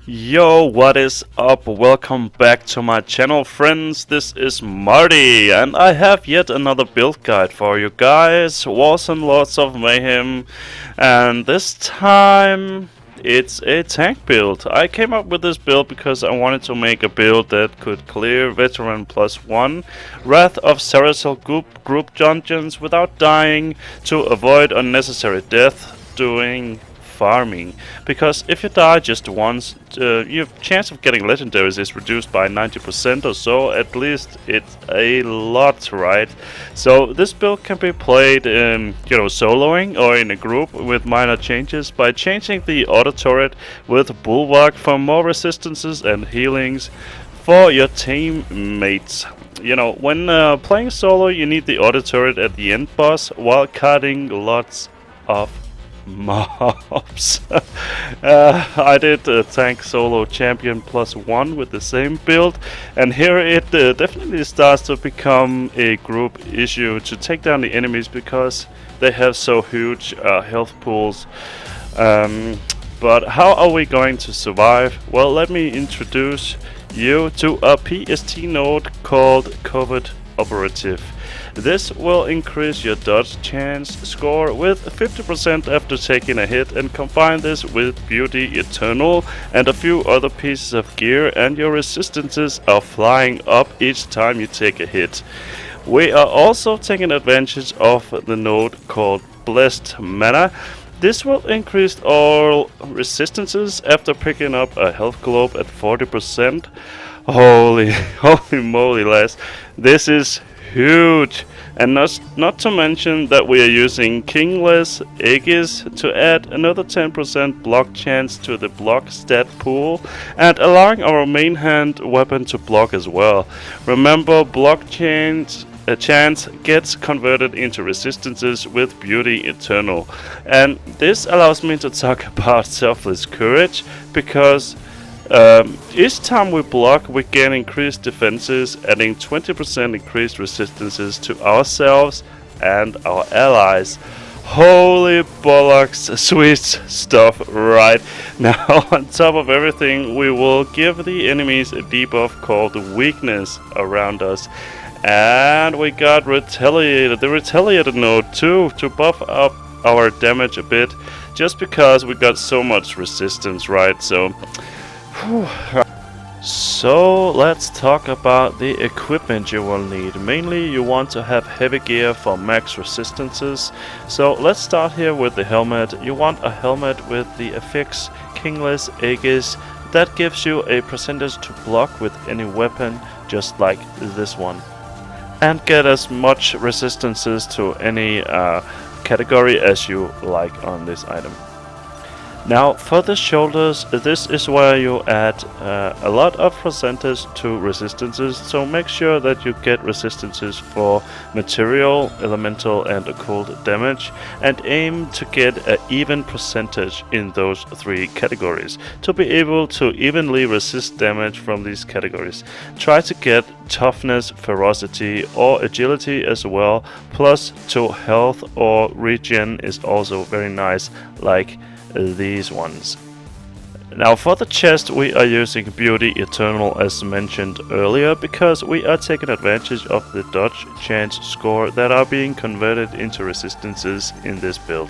Yo, what is up? Welcome back to my channel, friends. This is Marty, and I have yet another build guide for you guys. Wolcen Lords of Mayhem, and this time it's a tank build. I came up with this build because I wanted to make a build that could clear Veteran +1 Wrath of Cerasil group dungeons without dying to avoid unnecessary death doing farming, because if you die just once, your chance of getting legendaries is reduced by 90% or so. At least it's a lot, right? So this build can be played in, soloing or in a group with minor changes by changing the auto turret with bulwark for more resistances and healings for your teammates. When playing solo, you need the auto turret at the end boss while cutting lots of mobs. I did tank solo champion +1 with the same build, and here it definitely starts to become a group issue to take down the enemies because they have so huge health pools. But how are we going to survive? Well, let me introduce you to a PST node called Covert Operative. This will increase your dodge chance score with 50% after taking a hit, and combine this with Beauty Eternal and a few other pieces of gear, and your resistances are flying up each time you take a hit. We are also taking advantage of the node called Blessed Mana. This will increase all resistances after picking up a health globe at 40%. Holy moly, lads. This is huge, and not to mention that we are using Kingless Aegis to add another 10% block chance to the block stat pool, and allowing our main hand weapon to block as well. Remember, block chance gets converted into resistances with Beauty Eternal, and this allows me to talk about Selfless Courage, because each time we block, we gain increased defenses, adding 20% increased resistances to ourselves and our allies. Holy bollocks, sweet stuff, right? Now, on top of everything, we will give the enemies a debuff called Weakness around us. And we got the Retaliated node too, to buff up our damage a bit, just because we got so much resistance, right? So let's talk about the equipment you will need. Mainly you want to have heavy gear for max resistances. So let's start here with the helmet. You want a helmet with the affix Kingless Aegis. That gives you a percentage to block with any weapon, just like this one, and get as much resistances to any category as you like on this item. Now for the shoulders, this is where you add a lot of percentage to resistances, so make sure that you get resistances for material, elemental and occult damage, and aim to get an even percentage in those three categories to be able to evenly resist damage from these categories. Try to get toughness, ferocity or agility as well, plus to health or regen is also very nice, like these ones. Now for the chest, we are using Beauty Eternal as mentioned earlier, because we are taking advantage of the dodge chance score that are being converted into resistances in this build.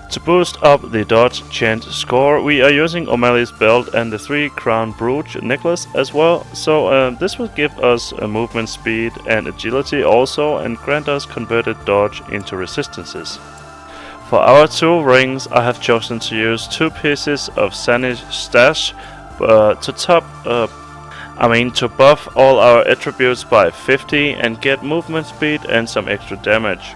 To boost up the dodge chance score, we are using O'Malley's belt and the 3 crown brooch necklace as well, so this will give us a movement speed and agility also, and grant us converted dodge into resistances. For our 2 rings, I have chosen to use 2 pieces of Sanish Stash to buff all our attributes by 50 and get movement speed and some extra damage.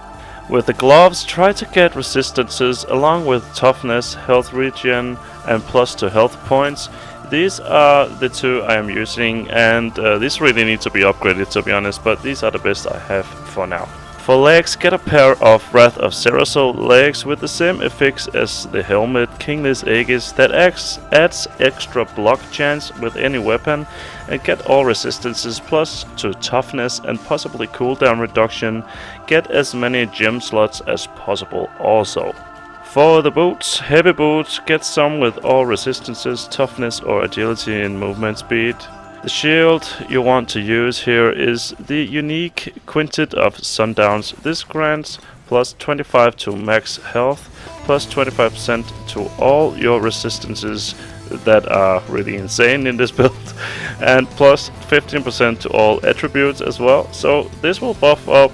With the gloves, try to get resistances along with toughness, health regen and plus 2 health points. These are the 2 I am using, and these really need to be upgraded, to be honest, but these are the best I have for now. For legs, get a pair of Wrath of Cerasil legs with the same affix as the helmet Kingless Aegis that adds extra block chance with any weapon, and get all resistances plus to toughness and possibly cooldown reduction. Get as many gem slots as possible also. For the boots, heavy boots, get some with all resistances, toughness or agility and movement speed. The shield you want to use here is the unique Quintet of Sundowns. This grants plus 25 to max health, plus 25% to all your resistances that are really insane in this build, and plus 15% to all attributes as well. So this will buff up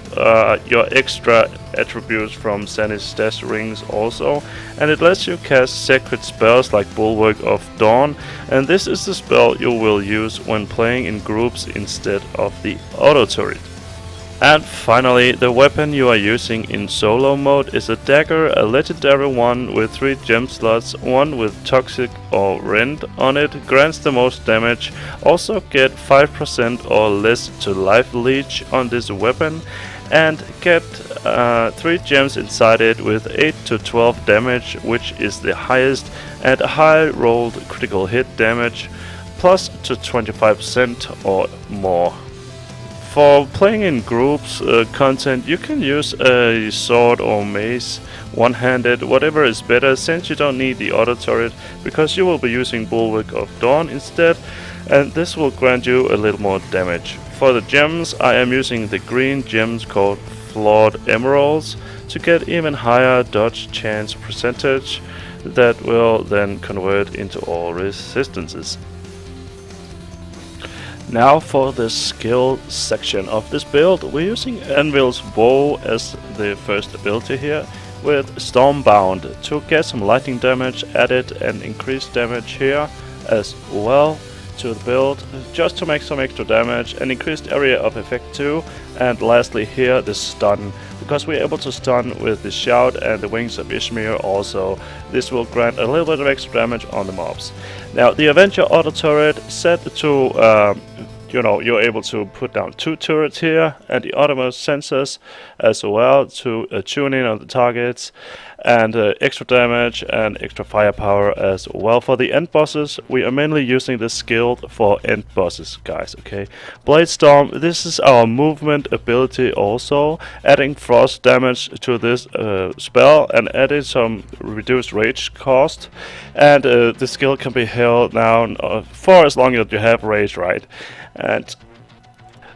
your extra attributes from Zenith's Stash Rings also, and it lets you cast sacred spells like Bulwark of Dawn, and this is the spell you will use when playing in groups instead of the auto turret. And finally, the weapon you are using in solo mode is a dagger, a legendary one with 3 gem slots, one with toxic or rend on it, grants the most damage. Also get 5% or less to life leech on this weapon, and get 3 gems inside it with 8 to 12 damage, which is the highest, and a high rolled critical hit damage, plus to 25% or more. For playing in groups content, you can use a sword or mace, one-handed, whatever is better, since you don't need the auto turret, because you will be using Bulwark of Dawn instead, and this will grant you a little more damage. For the gems, I am using the green gems called Flawed Emeralds to get even higher dodge chance percentage that will then convert into all resistances. Now for the skill section of this build, we're using Anvil's Bow as the first ability here, with Stormbound to get some lightning damage added and increased damage here as well to the build, just to make some extra damage, and increased area of effect too. And lastly here, the stun, because we're able to stun with the Shout and the Wings of Ishmir also. This will grant a little bit of extra damage on the mobs. Now the Avenger auto turret set to you're able to put down 2 turrets here, and the uttermost sensors as well to tune in on the targets, and extra damage and extra firepower as well. For the end bosses, we are mainly using the skill for end bosses, guys, okay? Blade Storm, this is our movement ability also, adding frost damage to this spell and adding some reduced rage cost, and the skill can be held down for as long as you have rage, right? And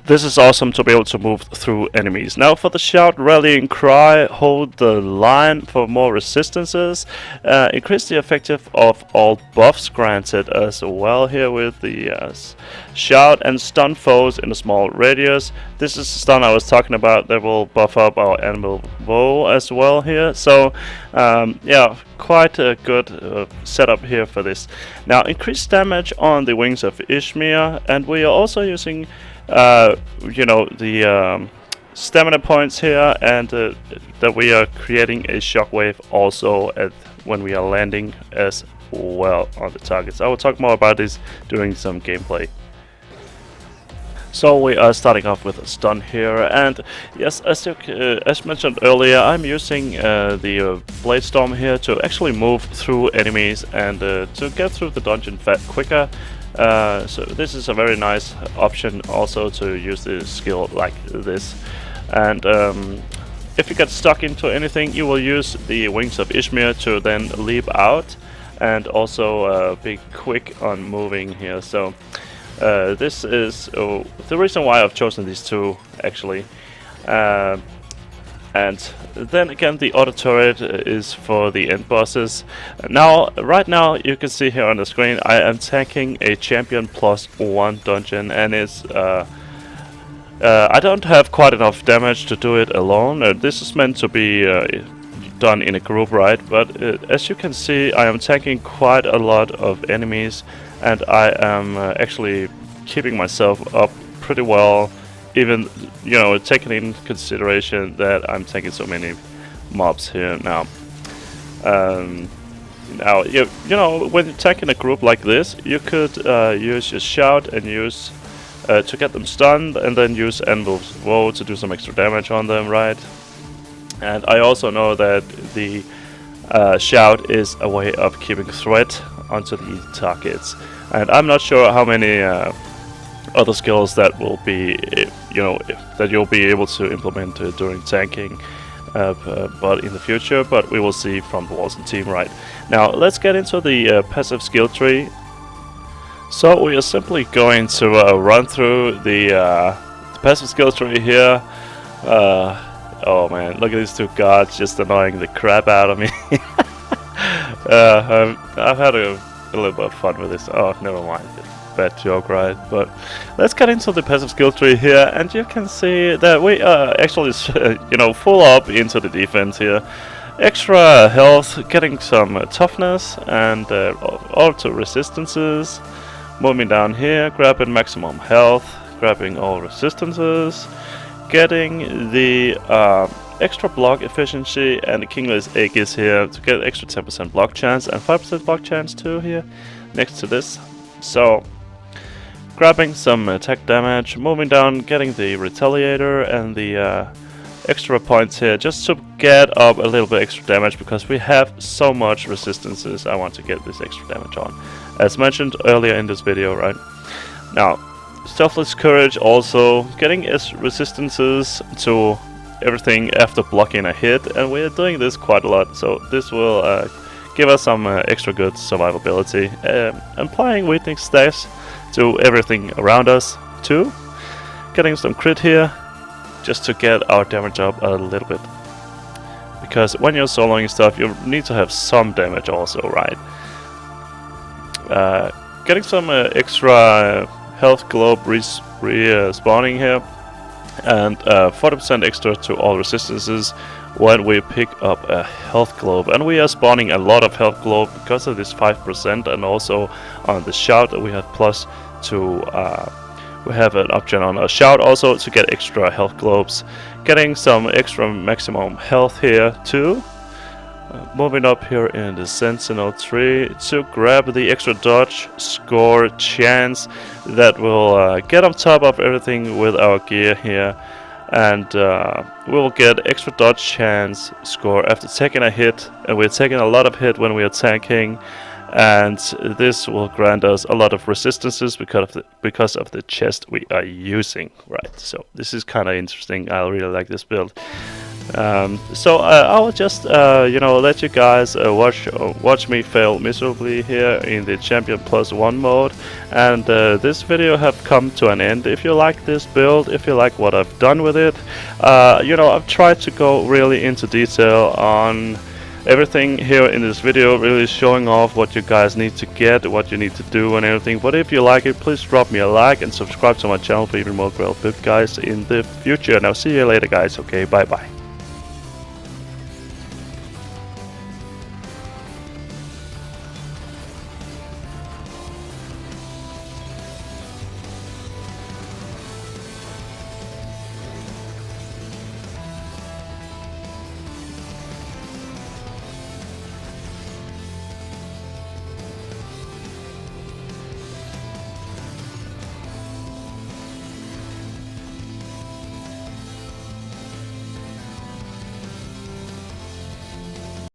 this is awesome to be able to move through enemies. Now for the Shout, Rallying Cry, hold the line for more resistances, increase the effective of all buffs granted as well here with the Shout, and stun foes in a small radius. This is the stun I was talking about that will buff up our Anvil Bow as well here. So yeah, quite a good setup here for this. Now increased damage on the Wings of Ishmir, and we are also using the stamina points here, and that we are creating a shockwave also when we are landing as well on the targets. I will talk more about this during some gameplay. So we are starting off with a stun here, and yes, as mentioned earlier, I'm using the Blade Storm here to actually move through enemies and to get through the dungeon quicker. So this is a very nice option also to use the skill like this. And if you get stuck into anything, you will use the Wings of Ishmir to then leap out, and also be quick on moving here. So this is the reason why I've chosen these two actually. And then again, the auto turret is for the end bosses. Now, right now, you can see here on the screen, I am tanking a champion +1 dungeon, and it's I don't have quite enough damage to do it alone. This is meant to be done in a group, right? But as you can see, I am tanking quite a lot of enemies, and I am actually keeping myself up pretty well, even taking in consideration that I'm taking so many mobs here now. Now when you're attacking a group like this, you could use your Shout and use to get them stunned, and then use Anvil's Woe to do some extra damage on them, right? And I also know that the Shout is a way of keeping threat onto the targets, and I'm not sure how many other skills that will be that you'll be able to implement during tanking. but in the future, but we will see from the Wolcen team right now. Let's get into the passive skill tree. So we are simply going to run through the passive skill tree here. Oh man, look at these two guards just annoying the crap out of me. I've had a little bit of fun with this. Oh, never mind. Bad joke, right? But let's get into the passive skill tree here, and you can see that we are actually, full up into the defense here. Extra health, getting some toughness, and auto resistances. Moving down here, grabbing maximum health, grabbing all resistances, getting the extra block efficiency, and the King's Egg is here to get extra 10% block chance and 5% block chance too here next to this. So grabbing some attack damage, moving down, getting the Retaliator and the extra points here just to get up a little bit extra damage, because we have so much resistances. I want to get this extra damage on, as mentioned earlier in this video, right? Now, Selfless Courage also getting its resistances to everything after blocking a hit, and we are doing this quite a lot, so this will give us some extra good survivability. Applying weakness stacks to everything around us too. Getting some crit here just to get our damage up a little bit, because when you're soloing stuff you need to have some damage also, right? Getting some extra health globe respawning here, and 40% extra to all resistances when we pick up a health globe, and we are spawning a lot of health globe because of this 5%, and also on the shout we have plus to we have an option on a shout also to get extra health globes. Getting some extra maximum health here too. Moving up here in the Sentinel tree to grab the extra dodge score chance that will get on top of everything with our gear here, and we will get extra dodge chance score after taking a hit, and we're taking a lot of hit when we are tanking, and this will grant us a lot of resistances because of the chest we are using, right? So this is kind of interesting. I really like this build. So I will just let you guys watch me fail miserably here in the Champion +1 mode, and this video have come to an end. If you like this build, if you like what I've done with it, I've tried to go really into detail on everything here in this video, really showing off what you guys need to get, what you need to do and everything. But if you like it, please drop me a like and subscribe to my channel for even more great build guys in the future. And I'll see you later guys. Okay, bye bye.